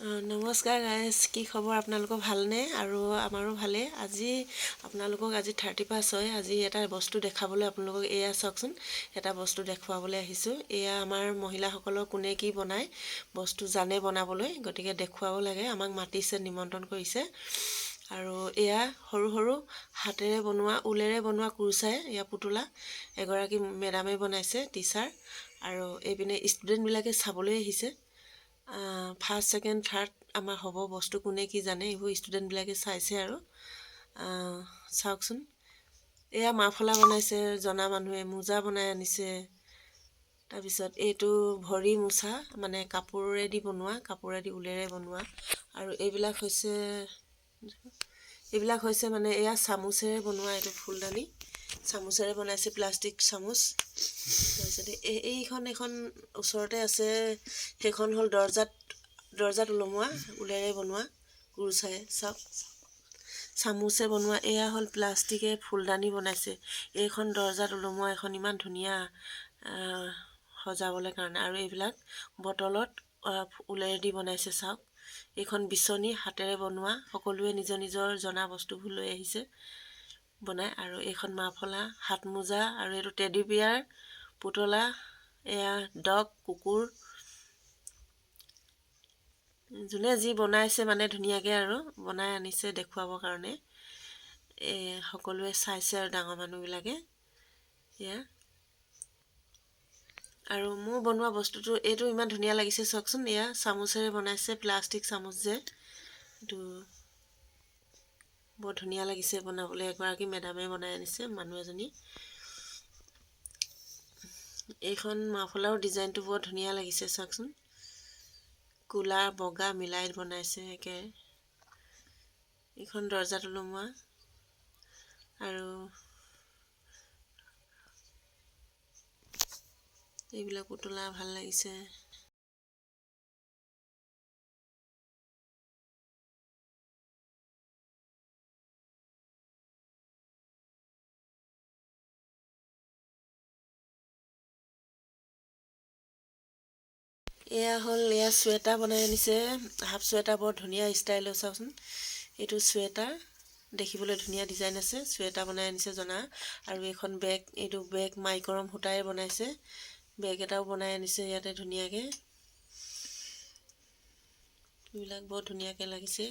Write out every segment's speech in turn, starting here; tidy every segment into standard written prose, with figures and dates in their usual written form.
নমস্কাৰ গাইজ, কি খবৰ? আপোনালোকৰ ভালনে? আৰু আমাৰো ভালেই। আজি 31 হয়। আজি এটা বস্তু দেখাবলৈ আপোনালোকক এয়া চাওকচোন, এটা বস্তু দেখুৱাবলৈ আহিছোঁ। এয়া আমাৰ মহিলাসকলৰ কোনে কি বনায়, বস্তু জানে বনাবলৈ, গতিকে দেখুৱাব লাগে। আমাক মাতিছে, নিমন্ত্ৰণ কৰিছে। আৰু এয়া সৰু সৰু হাতেৰে বনোৱা, ঊলেৰে বনোৱা কুৰ্চাই, এয়া পুতলা এগৰাকী মেডামে বনাইছে, টিচাৰ। আৰু এইপিনে ষ্টুডেণ্টবিলাকে চাবলৈ আহিছে। ফাৰ্ষ্ট, ছেকেণ্ড, থাৰ্ড আমাৰ হ'ব বস্তু কোনে কি জানে, এইবোৰ ষ্টুডেণ্টবিলাকে চাইছে। আৰু চাওকচোন, এয়া মাফলা বনাইছে জনা মানুহে, মোজা বনাই আনিছে। তাৰপিছত এইটো ভৰি মোচা, মানে কাপোৰেদি বনোৱা, কাপোৰেদি ঊলেৰে বনোৱা। আৰু এইবিলাক হৈছে মানে এয়া চামুচেৰে বনোৱা, এইটো ফুলদানি চামুচেৰে বনাইছে, প্লাষ্টিক চামুচ। তাৰপিছতে এখন ওচৰতে আছে, সেইখন হ'ল দৰ্জাত ওলমোৱা, ঊলেৰে বনোৱা কুৰ্চাই। চাওক, চামুচে বনোৱা। এয়া হ'ল প্লাষ্টিকে ফুলদানি বনাইছে। এইখন দৰ্জাত ওলমোৱা, এখন ইমান ধুনীয়া সজাবলৈ কাৰণে। আৰু এইবিলাক বটলত ঊলেৰেদি বনাইছে। চাওক, এইখন বিচনী হাতেৰে বনোৱা, সকলোৱে নিজৰ নিজৰ জনা বস্তুবোৰ লৈ আহিছে বনাই। আৰু এইখন মাফলা, হাত মোজা, আৰু এইটো টেডি বিয়াৰ পুতলা, এয়া ডগ, কুকুৰ, যোনে যি বনাইছে মানে ধুনীয়াকৈ আৰু বনাই আনিছে দেখুৱাবৰ কাৰণে। সকলোৱে চাইছে আৰু ডাঙৰ মানুহবিলাকে। এয়া আৰু মোৰ বনোৱা বস্তুটো এইটো ইমান ধুনীয়া লাগিছে। চাওকচোন, এয়া চামুচেৰে বনাইছে, প্লাষ্টিক চামুচ যে, এইটো বৰ ধুনীয়া লাগিছে বনাবলৈ। এগৰাকী মেডামে বনাই আনিছে, মানুহ এজনী। এইখন মাফলাৰ ডিজাইনটো বৰ ধুনীয়া লাগিছে। চাওকচোন, ক'লা বগা মিলাই বনাইছে একে। এইখন দৰ্জাত ওলমোৱা। আৰু এইবিলাক পুতলা ভাল লাগিছে। এয়া চুৱেটাৰ বনাই আনিছে, হাফ চুৱেটাৰ, বৰ ধুনীয়া ষ্টাইলৰ। চাওকচোন, এইটো চুৱেটাৰ দেখিবলৈ ধুনীয়া ডিজাইন আছে, চুৱেটাৰ বনাই আনিছে জনা। আৰু এইখন বেগ, এইটো বেগ মাইকৰম সূতাৰে বনাইছে। বেগ এটাও বনাই আনিছে ইয়াতে ধুনীয়াকৈ। এইবিলাক বৰ ধুনীয়াকৈ লাগিছে।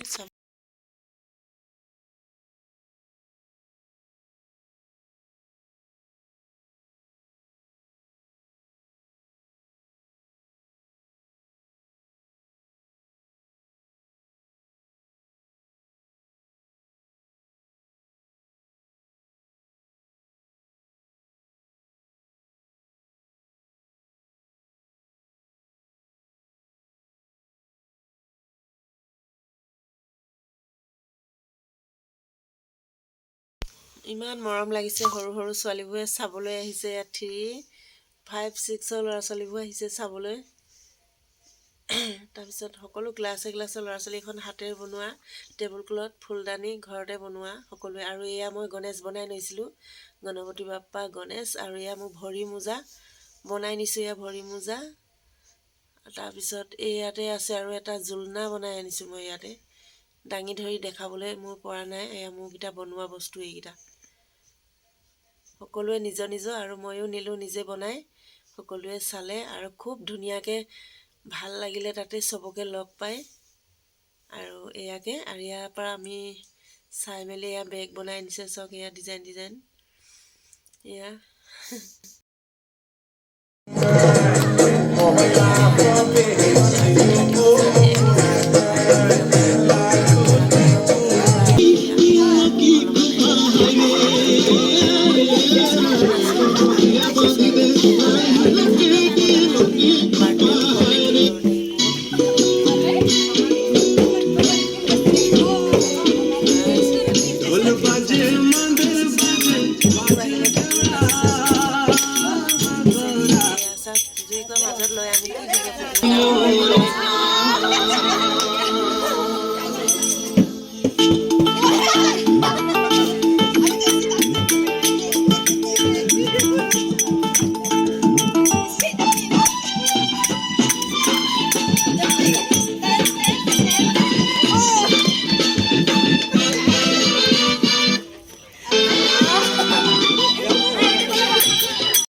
ইমান মৰম লাগিছে, সৰু সৰু ছোৱালীবোৰে চাবলৈ আহিছে। ইয়াত 3, 5, 6ৰ ল'ৰা ছোৱালীবোৰ আহিছে চাবলৈ। তাৰপিছত সকলো ক্লাছে ল'ৰা ছোৱালী। এখন হাতেৰে বনোৱা টেবুল ক্লথ, ফুলদানি ঘৰতে বনোৱা সকলোৱে। আৰু এয়া মই গণেশ বনাই লৈছিলোঁ, গণপতি বাপ্পা, গণেশ। আৰু এয়া মোৰ ভৰি মোজা বনাই নিছোঁ, এয়া ভৰি মোজা। তাৰপিছত ইয়াতে আছে আৰু এটা জোলনা বনাই আনিছোঁ মই ইয়াতে, দাঙি ধৰি দেখাবলৈ মোৰ পৰা নাই। এয়া মোৰকেইটা বনোৱা বস্তু এইকেইটা, সকলোৱে নিজৰ নিজৰ। আৰু ময়ো নিলোঁ নিজে বনাই, সকলোৱে চালে আৰু খুব ধুনীয়াকৈ ভাল লাগিলে তাতে চবকে লগ পাই। আৰু এয়াকে, আৰু ইয়াৰ পৰা আমি চাই মেলি এয়া বেগ বনাই আনিছে। চাওক, এয়া ডিজাইন এয়া